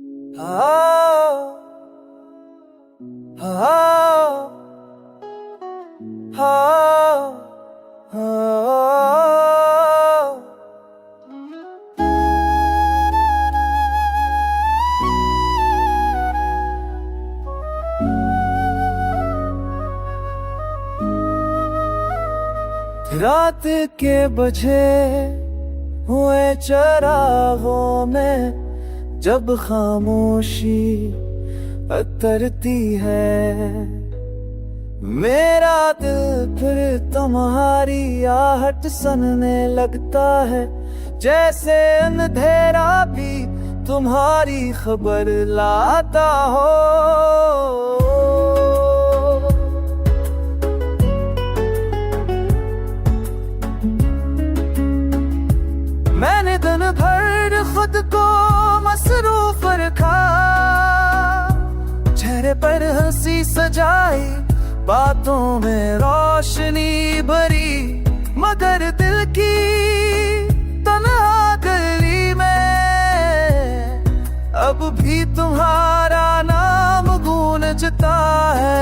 हाँ, हाँ, हाँ, हाँ। रात के बजे हुए चरागों में जब खामोशी अतरती है, मेरा दिल फिर तुम्हारी आहट सुनने लगता है। जैसे अंधेरा भी तुम्हारी खबर लाता हो। मैंने दिन भर खुद को मसरूफ रखा, चेहरे पर हंसी सजाई, बातों में रोशनी भरी, मगर दिल की तन्हा गली में अब भी तुम्हारा नाम गूंजता है।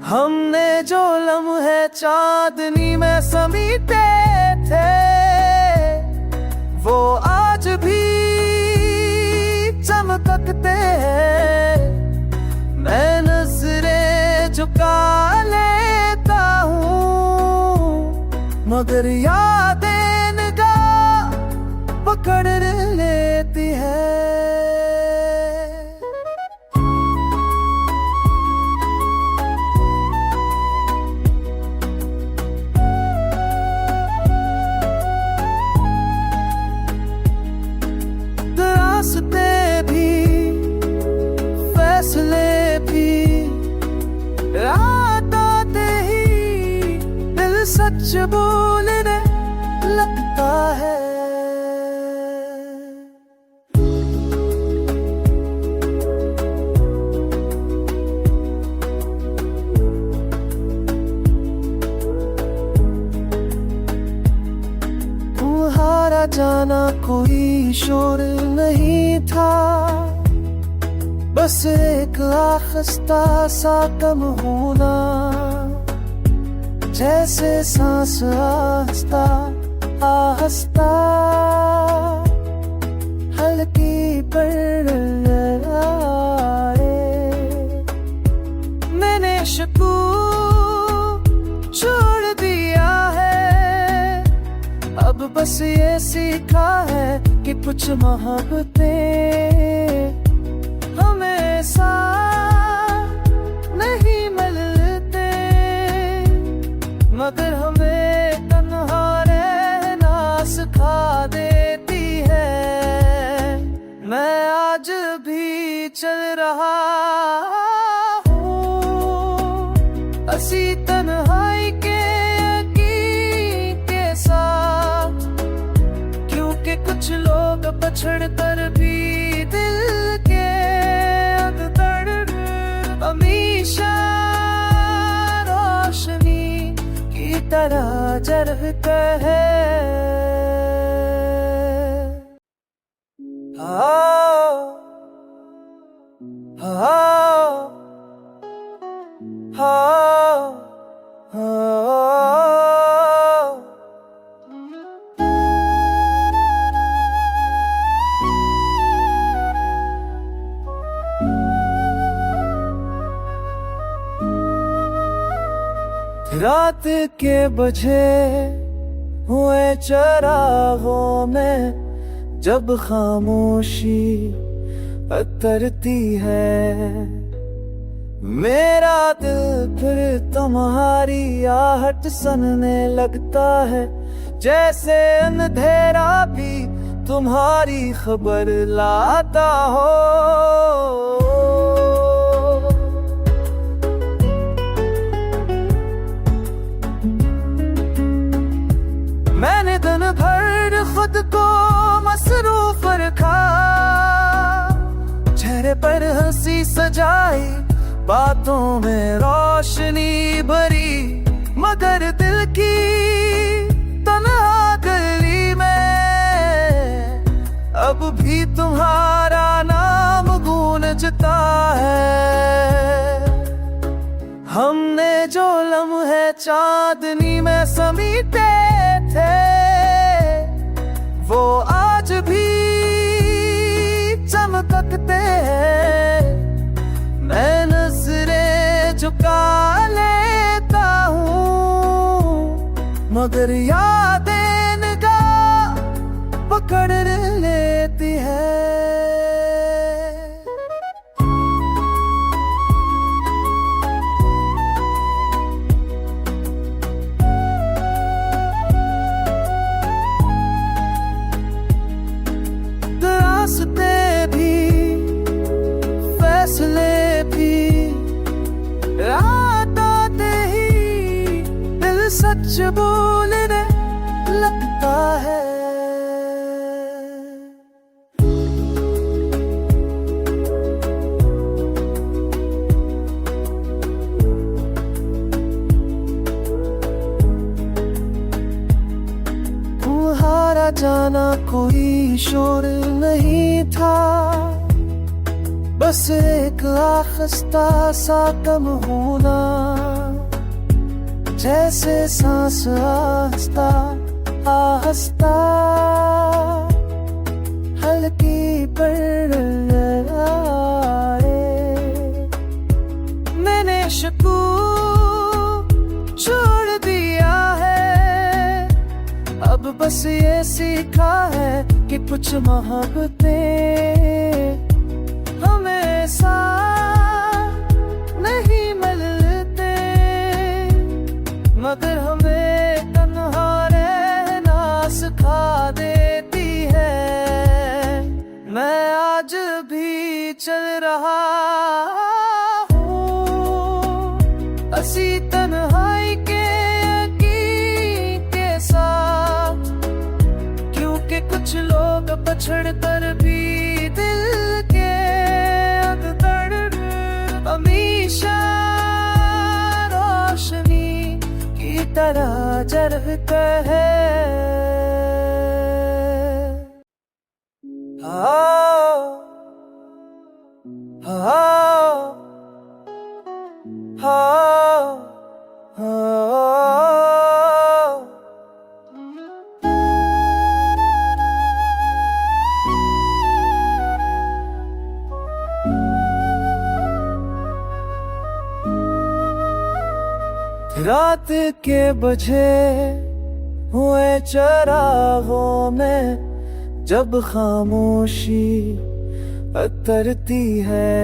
हमने जो लम्हे चांदनी में समीटे थे, वो आज भी चमकते हैं। मैं नजरें झुका लेता हूँ, मगर यादें निगाह पकड़ लेती है। रास्ते भी फैसले भी रात आते ही दिल सच बोलने लगता है। तुम्हारा जाना कोई शोर नहीं था, बस एक आखिस्ता सा कम होना, जैसे सांस आहिस्ता आहिस्ता हल्की पर आए। मैंने शकूक छोड़ दिया है, अब बस ये सीखा है कि कुछ मोहब्बतें हमेशा नहीं मिलते, मगर हमें तन्हा रहना सिखा देती है। मैं आज भी चल रहा हूँ असी तन्हाई के यकीन के साथ, क्योंकि कुछ लोग पछड़ कर भी दिल के अंदर हमेशा रोशनी की तरह जलते हैं। हाँ, हाँ, हाँ, हाँ। रात के बजे हुए चरागों में जब खामोशी अतरती है, मेरा दिल फिर तुम्हारी आहट सुनने लगता है। जैसे अंधेरा भी तुम्हारी खबर लाता हो। मैंने दिन भर खुद को मसरूफ रखा, चेहरे पर हंसी सजाई, बातों में रोशनी भरी, मगर दिल की तन्हा गली में अब अब भी तुम्हारा नाम गूंजता है। हमने जो लम्हे चांदनी में समीटे थे, वो आज भी चमकते हैं। मैं नजरें झुका लेता हूँ, मगर यादें निगाह पकड़ लेती है। रास्ते भी, फैसले भी, रात आते ही दिल सच बोलने लगता है। तुम्हारा जाना कोई शोर नहीं था, बस एक आखिस्ता सा कम होना। जैसे सांस आहिस्ता आहिस्ता हल्की पर आए। मैंने शकूक छोड़ दिया है, अब बस ये सीखा है कि कुछ मोहब्बतें हमेशा नहीं मिलते, मगर हमें तन्हा रहना सिखा देती है। मैं आज भी चल रहा हूँ असी तन्हाई के यकीन के साथ, क्योंकि कुछ लोग पछड़ कर भी दिल के अंदर हमेशा रोशनी की तरह जलते हैं। रात के बजे हुए चरागों में जब खामोशी अतरती है,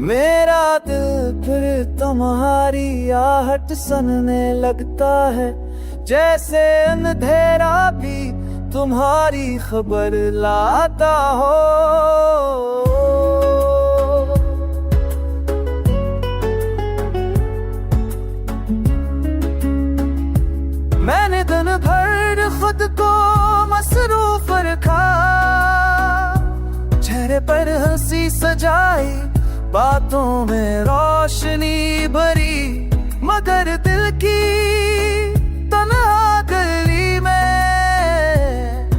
मेरा दिल फिर तुम्हारी आहट सुनने लगता है। जैसे अंधेरा भी तुम्हारी खबर लाता हो। मैंने दिन भर खुद को मसरूफ रखा, चेहरे पर हंसी सजाई, बातों में रोशनी भरी, मगर दिल की तन्हा गली में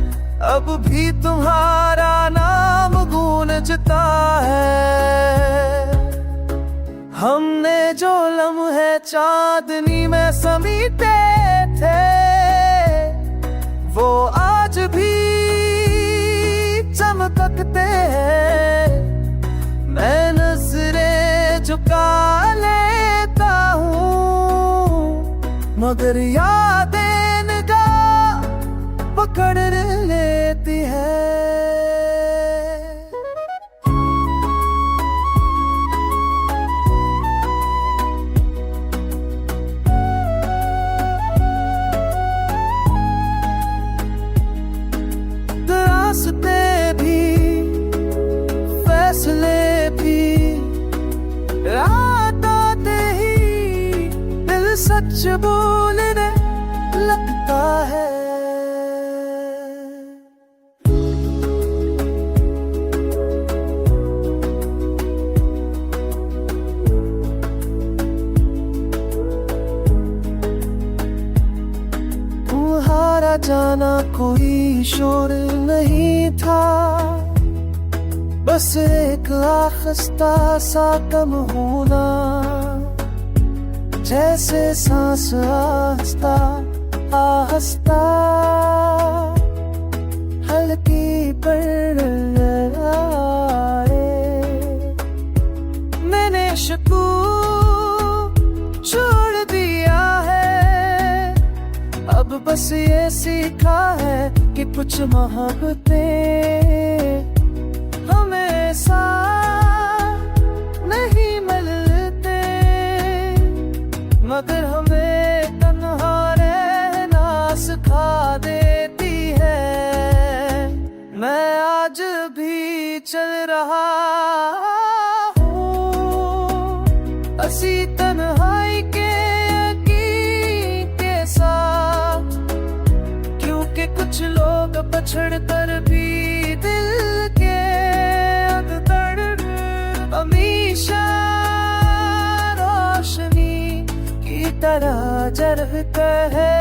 अब भी तुम्हारा नाम गूंजता है। हमने जो लम्हे चांदनी में समीटे थे, वो आज भी चमकते हैं। मैं नजरें झुका लेता हूँ, मगर यादें निगाह पकड़ लेती है। रास्ते भी, फैसले भी, रात आते ही दिल सच बोलने लगता है। तुम्हारा जाना कोई शोर नहीं था, बस एक आखिस्ता सा कम होना, जैसे सांस आहिस्ता आहिस्ता हल्की पर आए। मैंने शकू छोड़ दिया है, अब बस ये सीखा है कि कुछ मोहब्बतें हमेशा नहीं मिलते, मगर हमें तन्हा रहना सिखा देती है। मैं आज भी चल रहा हूँ असी तन्हाई के यकीन के साथ, क्योंकि कुछ लोग पछड़ कर भी दिल के अंदर हमेशा रोशनी की तरह जलते हैं।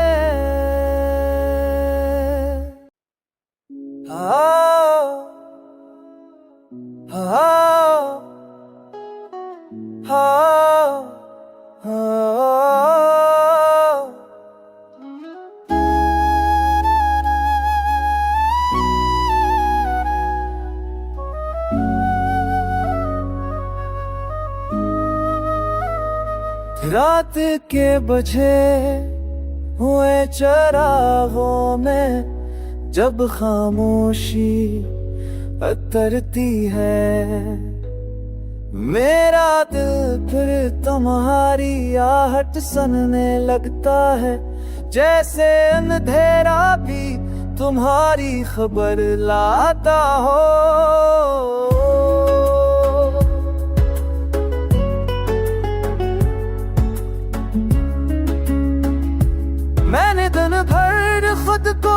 रात के बजे हुए चरागों में जब खामोशी अतरती है, मेरा दिल फिर तुम्हारी आहट सुनने लगता है, जैसे अंधेरा भी तुम्हारी खबर लाता हो। मैंने दिन भर खुद को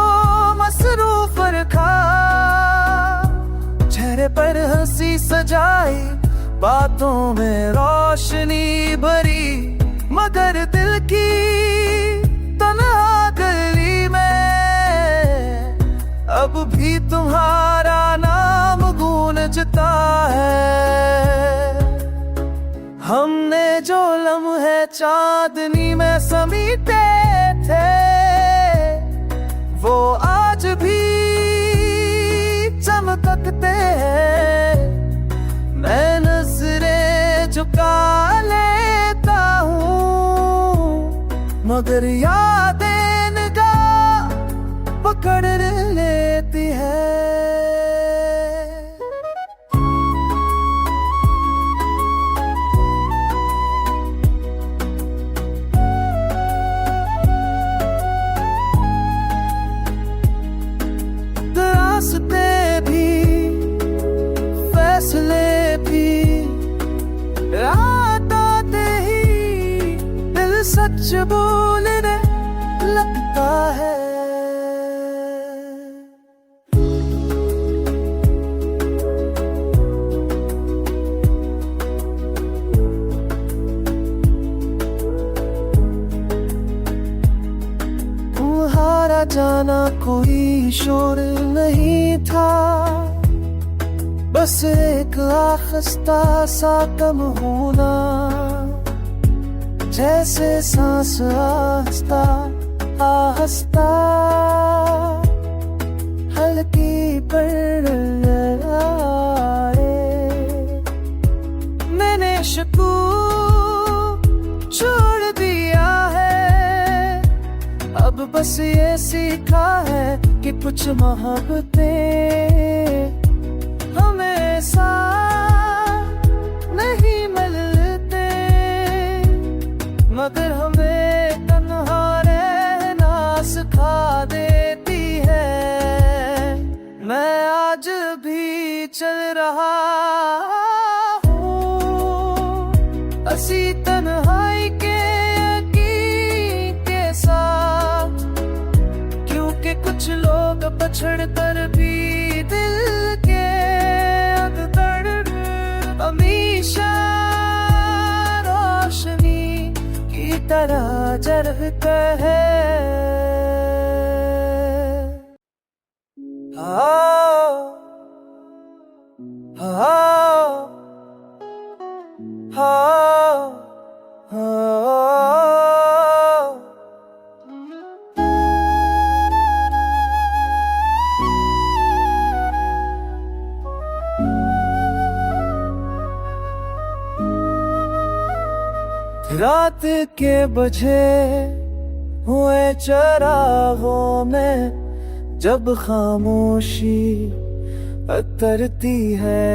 मसरूफ रखा, चेहरे पर हंसी सजाई, बातों में रोशनी भरी, मगर दिल की तन्हा गली में अब भी तुम्हारा नाम गूंजता है। हमने जो लम्हे चांदनी में समीटे थे, वो आज भी चमकते हैं। मैं नजरें झुका लेता हूँ, मगर यादें निगाह पकड़ लेती है। रास्ते भी फैसले भी रात आते ही दिल सच बोलने लगता है। तुम्हारा जाना कोई शोर नहीं था, बस एक आखिस्ता सा कम होना, जैसे सांस आहिस्ता आहिस्ता हल्की पर आए। मैंने शकू छोड़ दिया है, अब बस ये सीखा है कि कुछ मोहब्बतें हमेशा नहीं मिलते, मगर हमें तन्हा रहना सिखा देती है। मैं आज भी चल रहा हूँ असी तन्हाई के यकीन के साथ, क्योंकि कुछ लोग पछड़ कर भी दिल के अंदर हमेशा रोशनी की तरह जलते हैं। हाँ हाँ हाँ। रात के बजे हुए चरागों में जब खामोशी अतरती है,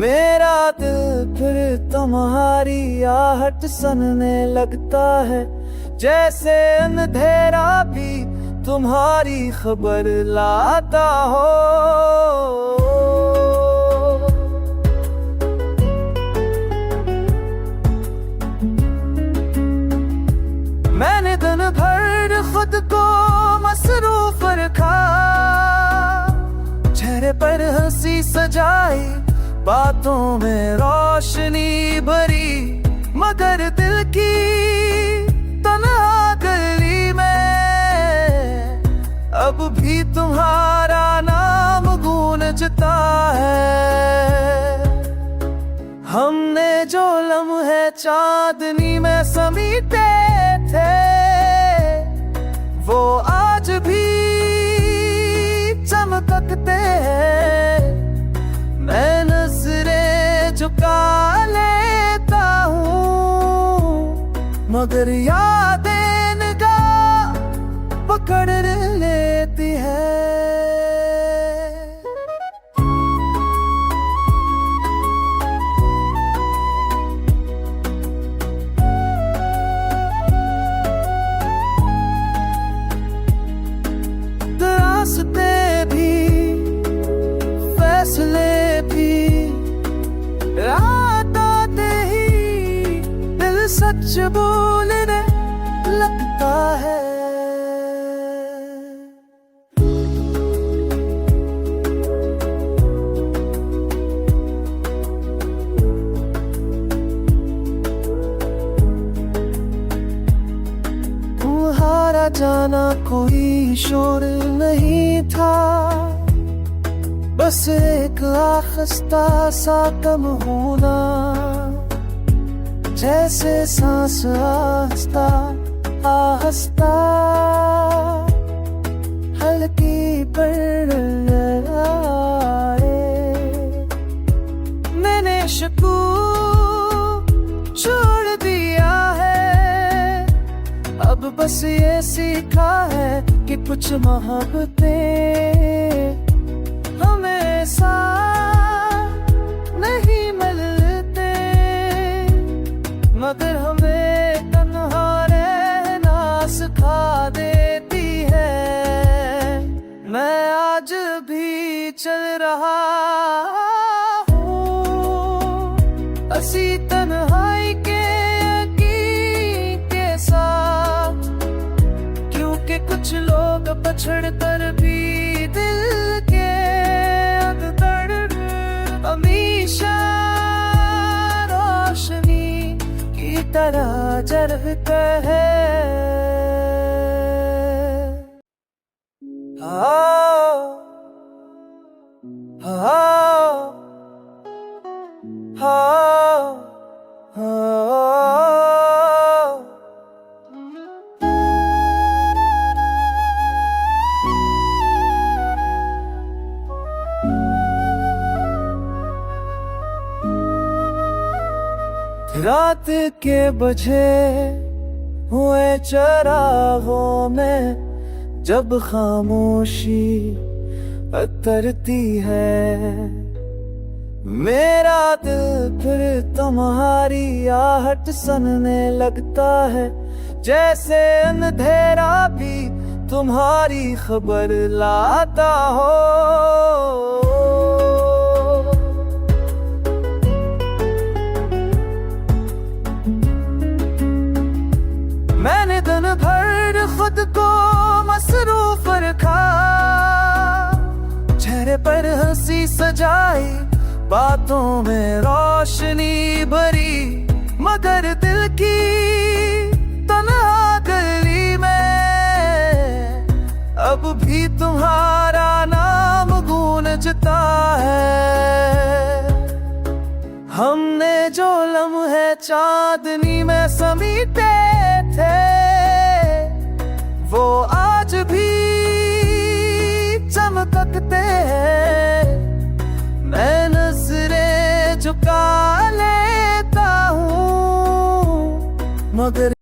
मेरा दिल फिर तुम्हारी आहट सुनने लगता है, जैसे अंधेरा भी तुम्हारी खबर लाता हो। मैंने दिन भर खुद को मसरूफ रखा, चेहरे पर हंसी सजाई, बातों में रोशनी भरी, मगर दिल की तन्हा गली में अब भी तुम्हारा नाम गूंजता है। हमने जो लम्हे चांदनी में समीटे थे, वो आज भी चमकते हैं। मैं नजरें झुका लेता हूँ, मगर यादें निगाह पकड़ लेती है। रास्ते भी फैसले भी रात आते ही दिल सच बोलने लगता है। तुम्हारा जाना कोई शोर नहीं था, बस एक आखिस्ता सा कम होना, जैसे सांस आहिस्ता आहिस्ता हल्की पर आए। मैंने शकू छोड़ दिया है, अब बस ये सीखा है कि कुछ मोहब्बतें हमेशा नहीं मिलते, मगर हमें तन्हा रहना सिखा देती है। मैं आज भी चल रहा हूँ हंसी तन्हाई के यकीन के साथ, क्योंकि कुछ लोग पछड़ कर भी दिल के अंदर हमेशा रोशनी की तरह जलते हैं। हाँ हाँ हाँ हाँ। रात के बजे हुए चरागों में जब खामोशी अतरती है, मेरा दिल फिर तुम्हारी आहट सुनने लगता है, जैसे अंधेरा भी तुम्हारी खबर लाता हो। मैंने दिन भर खुद को मसरूफ रखा, चेहरे पर हंसी सजाई, बातों में रोशनी भरी, मगर दिल की तन्हा गली में अब भी तुम्हारा नाम गूंजता है। जो लम्हे चांदनी में समीटे थे, वो आज भी चमकते हैं। मैं नजरें झुका लेता हूँ मगर